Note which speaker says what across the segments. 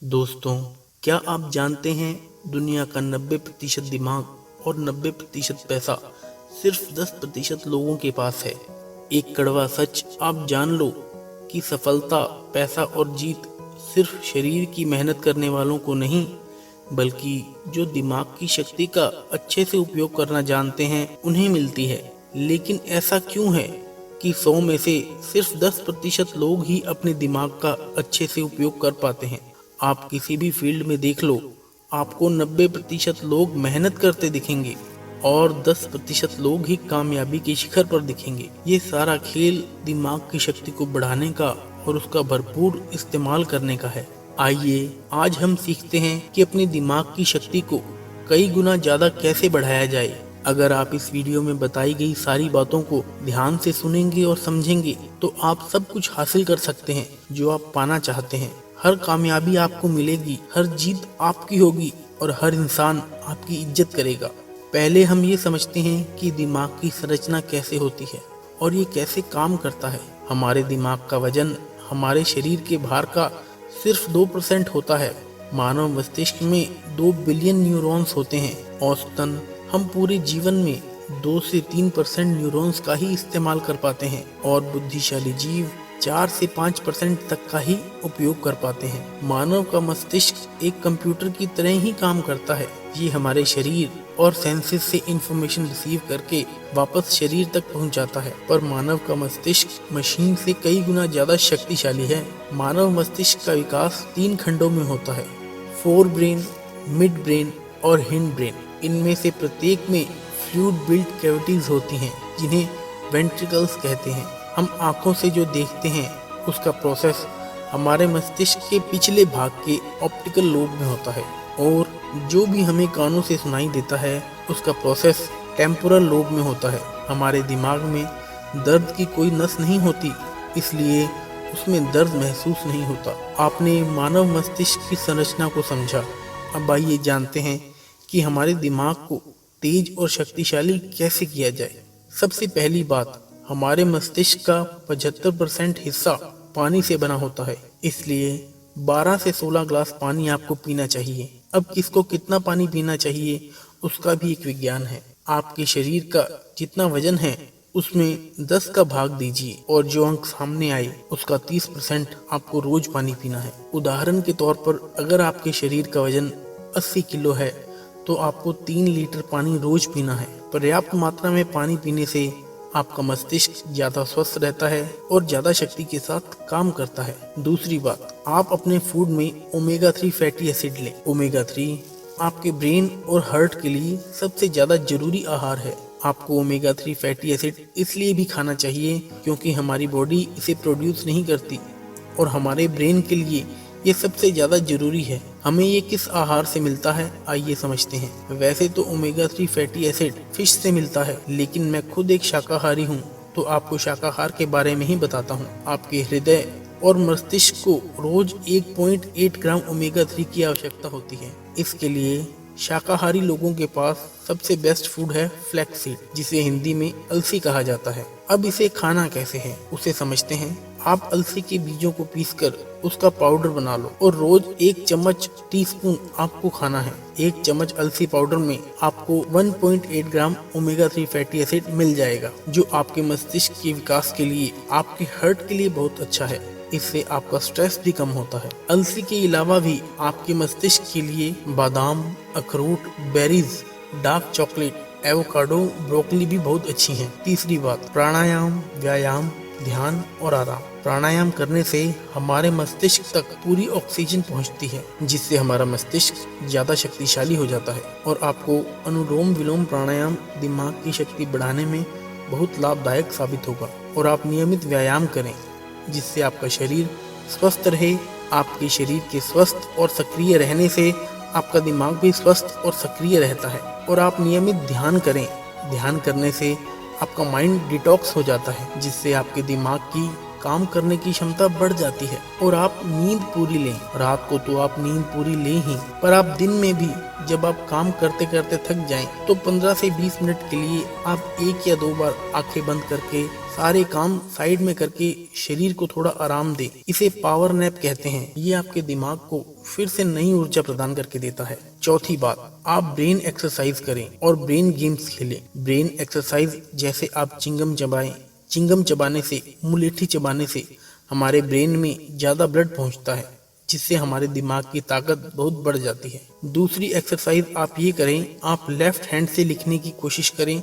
Speaker 1: दोस्तों, क्या आप जानते हैं दुनिया का 90% दिमाग और 90% पैसा सिर्फ 10% लोगों के पास है। एक कड़वा सच आप जान लो कि सफलता, पैसा और जीत सिर्फ शरीर की मेहनत करने वालों को नहीं, बल्कि जो दिमाग की शक्ति का अच्छे से उपयोग करना जानते हैं उन्हें मिलती है। लेकिन ऐसा क्यों है कि 100 में से सिर्फ 10% लोग ही अपने दिमाग का अच्छे से उपयोग कर पाते हैं। आप किसी भी फील्ड में देख लो, आपको 90% लोग मेहनत करते दिखेंगे और 10% लोग ही कामयाबी के शिखर पर दिखेंगे। ये सारा खेल दिमाग की शक्ति को बढ़ाने का और उसका भरपूर इस्तेमाल करने का है। आइए आज हम सीखते हैं कि अपने दिमाग की शक्ति को कई गुना ज्यादा कैसे बढ़ाया जाए। अगर आप इस वीडियो में बताई गई सारी बातों को ध्यान से सुनेंगे और समझेंगे तो आप सब कुछ हासिल कर सकते हैं जो आप पाना चाहते हैं। हर कामयाबी आपको मिलेगी, हर जीत आपकी होगी और हर इंसान आपकी इज्जत करेगा। पहले हम ये समझते हैं कि दिमाग की संरचना कैसे होती है और ये कैसे काम करता है। हमारे दिमाग का वजन हमारे शरीर के भार का सिर्फ 2% होता है। मानव मस्तिष्क में 2 बिलियन न्यूरॉन्स होते हैं। औसतन हम पूरे जीवन में 2 से 3% न्यूरॉन्स का ही इस्तेमाल कर पाते हैं और बुद्धिशाली जीव 4 से 5% तक का ही उपयोग कर पाते हैं। मानव का मस्तिष्क एक कंप्यूटर की तरह ही काम करता है। ये हमारे शरीर और सेंसेस से इंफॉर्मेशन रिसीव करके वापस शरीर तक पहुंचाता है। पर मानव का मस्तिष्क मशीन से कई गुना ज्यादा शक्तिशाली है। मानव मस्तिष्क का विकास 3 खंडों में होता है, फोर ब्रेन, मिड ब्रेन और हिंड ब्रेन। इनमें से प्रत्येक में फ्लूइड बिल्ट कैविटीज होती हैं जिन्हें वेंट्रिकल्स कहते हैं। हम आंखों से जो देखते हैं उसका प्रोसेस हमारे मस्तिष्क के पिछले भाग के ऑप्टिकल लोब में होता है और जो भी हमें कानों से सुनाई देता है उसका प्रोसेस टेम्पोरल लोब में होता है। हमारे दिमाग में दर्द की कोई नस नहीं होती, इसलिए उसमें दर्द महसूस नहीं होता। आपने मानव मस्तिष्क की संरचना को समझा। अब आइए जानते हैं कि हमारे दिमाग को तेज और शक्तिशाली कैसे किया जाए। सबसे पहली बात, हमारे मस्तिष्क का 75% हिस्सा पानी से बना होता है, इसलिए 12 से 16 ग्लास पानी आपको पीना चाहिए। अब किसको कितना पानी पीना चाहिए उसका भी एक विज्ञान है। आपके शरीर का जितना वजन है उसमें 10 का भाग दीजिए और जो अंक सामने आए उसका 30% आपको रोज पानी पीना है। उदाहरण के तौर पर अगर आपके शरीर का वजन 80 किलो है तो आपको 3 लीटर पानी रोज पीना है। पर्याप्त मात्रा में पानी पीने से आपका मस्तिष्क ज्यादा स्वस्थ रहता है और ज्यादा शक्ति के साथ काम करता है। दूसरी बात, आप अपने फूड में ओमेगा 3 फैटी एसिड लें। ओमेगा 3 आपके ब्रेन और हार्ट के लिए सबसे ज्यादा जरूरी आहार है। आपको ओमेगा 3 फैटी एसिड इसलिए भी खाना चाहिए क्योंकि हमारी बॉडी इसे प्रोड्यूस नहीं करती और हमारे ब्रेन के लिए ये सबसे ज्यादा जरूरी है। हमें ये किस आहार से मिलता है आइए समझते हैं। वैसे तो ओमेगा 3 फैटी एसिड फिश से मिलता है, लेकिन मैं खुद एक शाकाहारी हूँ तो आपको शाकाहार के बारे में ही बताता हूँ। आपके हृदय और मस्तिष्क को रोज 1.8 ग्राम ओमेगा 3 की आवश्यकता होती है। इसके लिए शाकाहारी लोगों के पास सबसे बेस्ट फूड है फ्लैक्स सीड, जिसे हिंदी में अलसी कहा जाता है। अब इसे खाना कैसे है उसे समझते हैं। आप अलसी के बीजों को पीसकर उसका पाउडर बना लो और रोज 1 चम्मच टीस्पून आपको खाना है। 1 चम्मच अलसी पाउडर में आपको 1.8 ग्राम ओमेगा 3 फैटी एसिड मिल जाएगा, जो आपके मस्तिष्क के विकास के लिए, आपके हार्ट के लिए बहुत अच्छा है। इससे आपका स्ट्रेस भी कम होता है। अलसी के अलावा भी आपके मस्तिष्क के लिए बादाम, अखरोट, berries, dark chocolate, avocado, broccoli भी बहुत अच्छी हैं। तीसरी बात, प्राणायाम, व्यायाम, ध्यान और आराम। प्राणायाम करने से हमारे मस्तिष्क तक पूरी ऑक्सीजन पहुंचती है, जिससे हमारा मस्तिष्क ज्यादा शक्तिशाली हो जाता है। और आपको अनुलोम विलोम प्राणायाम दिमाग की शक्ति बढ़ाने में बहुत लाभदायक साबित होगा। और आप नियमित व्यायाम करें जिससे आपका शरीर स्वस्थ रहे। आपके शरीर के स्वस्थ और सक्रिय रहने से आपका दिमाग भी स्वस्थ और सक्रिय रहता है। और आप नियमित ध्यान करें। ध्यान करने से आपका माइंड डिटॉक्स हो जाता है, जिससे आपके दिमाग की काम करने की क्षमता बढ़ जाती है। और आप नींद पूरी लें। रात को तो आप नींद पूरी लें ही, पर आप दिन में भी जब आप काम करते करते थक जाएं तो 15 से 20 मिनट के लिए आप 1 या 2 बार आंखें बंद करके सारे काम साइड में करके शरीर को थोड़ा आराम दे। इसे पावर नैप कहते हैं। ये आपके दिमाग को फिर से नई ऊर्जा प्रदान करके देता है। चौथी बात, आप ब्रेन एक्सरसाइज करें और ब्रेन गेम्स खेलें। ब्रेन एक्सरसाइज जैसे आप चिंगम चबाएं। चिंगम चबाने से, मुलेठी चबाने से हमारे ब्रेन में ज्यादा ब्लड पहुंचता है, जिससे हमारे दिमाग की ताकत बहुत बढ़ जाती है। दूसरी एक्सरसाइज आप ये करें, आप लेफ्ट हैंड से लिखने की कोशिश करें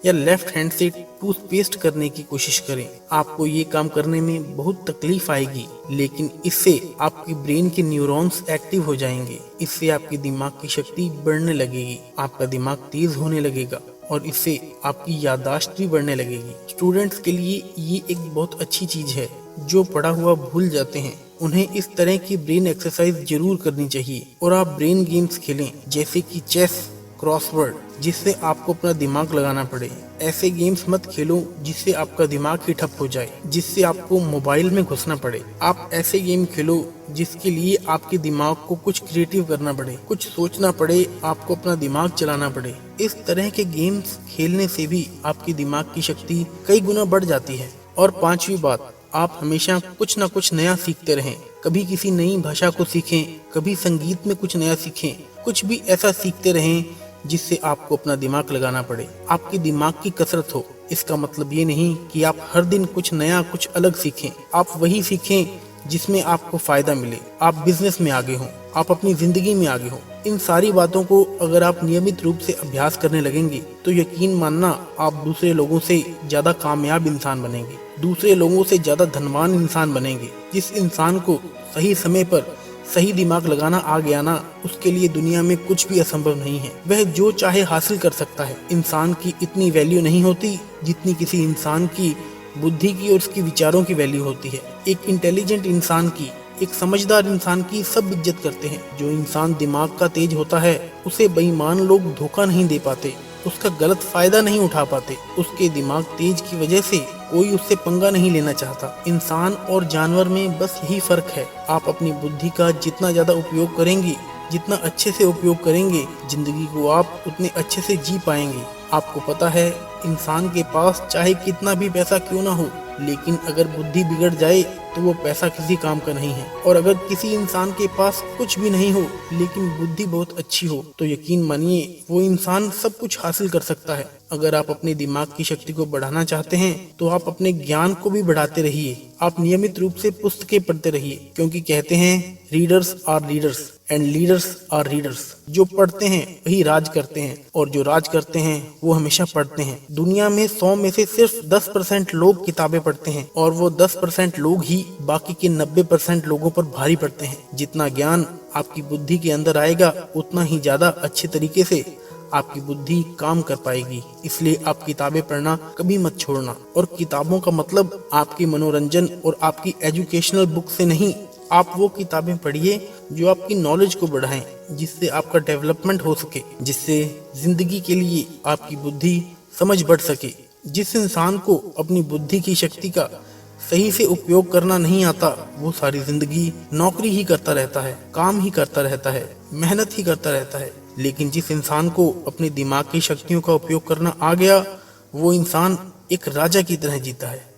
Speaker 1: या लेफ्ट हैंड से टूथपेस्ट करने की कोशिश करें। आपको ये काम करने में बहुत तकलीफ आएगी, लेकिन इससे आपकी ब्रेन के न्यूरॉन्स एक्टिव हो जाएंगे। इससे आपके दिमाग की शक्ति बढ़ने लगेगी, आपका दिमाग तेज होने लगेगा और इससे आपकी याददाश्त भी बढ़ने लगेगी। स्टूडेंट्स के लिए ये एक बहुत अच्छी चीज है। जो पढ़ा हुआ भूल जाते हैं, उन्हें इस तरह की ब्रेन एक्सरसाइज जरूर करनी चाहिए। और आप ब्रेन गेम्स खेलें जैसे कि चेस, क्रॉसवर्ड, जिससे आपको अपना दिमाग लगाना पड़े। ऐसे गेम्स मत खेलो जिससे आपका दिमाग ही ठप हो जाए, जिससे आपको मोबाइल में घुसना पड़े। आप ऐसे गेम खेलो जिसके लिए आपके दिमाग को कुछ क्रिएटिव करना पड़े, कुछ सोचना पड़े, आपको अपना दिमाग चलाना पड़े। इस तरह के गेम्स खेलने से भी आपकी दिमाग की शक्ति कई गुना बढ़ जाती है। और पांचवी बात, आप हमेशा कुछ न कुछ नया सीखते रहें। कभी किसी नई भाषा को सीखें, कभी संगीत में कुछ नया सीखें, कुछ भी ऐसा सीखते रहें जिससे आपको अपना दिमाग लगाना पड़े, आपके दिमाग की कसरत हो। इसका मतलब ये नहीं कि आप हर दिन कुछ नया, कुछ अलग सीखें। आप वही सीखें जिसमें आपको फायदा मिले। आप बिजनेस में आगे हों, आप अपनी जिंदगी में आगे हों। इन सारी बातों को अगर आप नियमित रूप से अभ्यास करने लगेंगे तो यकीन मानना, आप दूसरे लोगों से ज्यादा कामयाब इंसान बनेंगे, दूसरे लोगों से ज्यादा धनवान इंसान बनेंगे। जिस इंसान को सही समय पर सही दिमाग लगाना आ गया ना, उसके लिए दुनिया में कुछ भी असंभव नहीं है। वह जो चाहे हासिल कर सकता है। इंसान की इतनी वैल्यू नहीं होती जितनी किसी इंसान की बुद्धि की और उसकी विचारों की वैल्यू होती है। एक इंटेलिजेंट इंसान की, एक समझदार इंसान की सब इज्जत करते हैं। जो इंसान दिमाग का तेज होता है, उसे बेईमान लोग धोखा नहीं दे पाते, उसका गलत फायदा नहीं उठा पाते। उसके दिमाग तेज की वजह से कोई उससे पंगा नहीं लेना चाहता। इंसान और जानवर में बस यही फर्क है। आप अपनी बुद्धि का जितना ज्यादा उपयोग करेंगे, जितना अच्छे से उपयोग करेंगे, जिंदगी को आप उतने अच्छे से जी पाएंगे। आपको पता है, इंसान के पास चाहे कितना भी पैसा क्यों ना हो, लेकिन अगर बुद्धि बिगड़ जाए तो वो पैसा किसी काम का नहीं है। और अगर किसी इंसान के पास कुछ भी नहीं हो लेकिन बुद्धि बहुत अच्छी हो, तो यकीन मानिए वो इंसान सब कुछ हासिल कर सकता है। अगर आप अपने दिमाग की शक्ति को बढ़ाना चाहते हैं तो आप अपने ज्ञान को भी बढ़ाते रहिए। आप नियमित रूप से पुस्तकें पढ़ते रहिए, क्योंकि कहते हैं readers are leaders and leaders are readers. जो पढ़ते हैं वही राज करते हैं, और जो राज करते हैं वो हमेशा पढ़ते हैं। दुनिया में 100 में से सिर्फ 10% लोग किताबें पढ़ते हैं, और वो 10% लोग ही बाकी के 90% लोगों पर भारी पड़ते हैं। जितना ज्ञान आपकी बुद्धि के अंदर आएगा, उतना ही ज्यादा अच्छे तरीके से आपकी बुद्धि काम कर पाएगी। इसलिए आप किताबें पढ़ना कभी मत छोड़ना। और किताबों का मतलब आपकी मनोरंजन और आपकी एजुकेशनल बुक से नहीं। आप वो किताबें पढ़िए जो आपकी नॉलेज को बढ़ाएं, जिससे आपका डेवलपमेंट हो सके, जिससे जिंदगी के लिए आपकी बुद्धि समझ बढ़ सके। जिस इंसान को अपनी बुद्धि की शक्ति का सही से उपयोग करना नहीं आता, वो सारी जिंदगी नौकरी ही करता रहता है, काम ही करता रहता है, मेहनत ही करता रहता है। लेकिन जिस इंसान को अपने दिमाग की शक्तियों का उपयोग करना आ गया, वो इंसान एक राजा की तरह जीता है।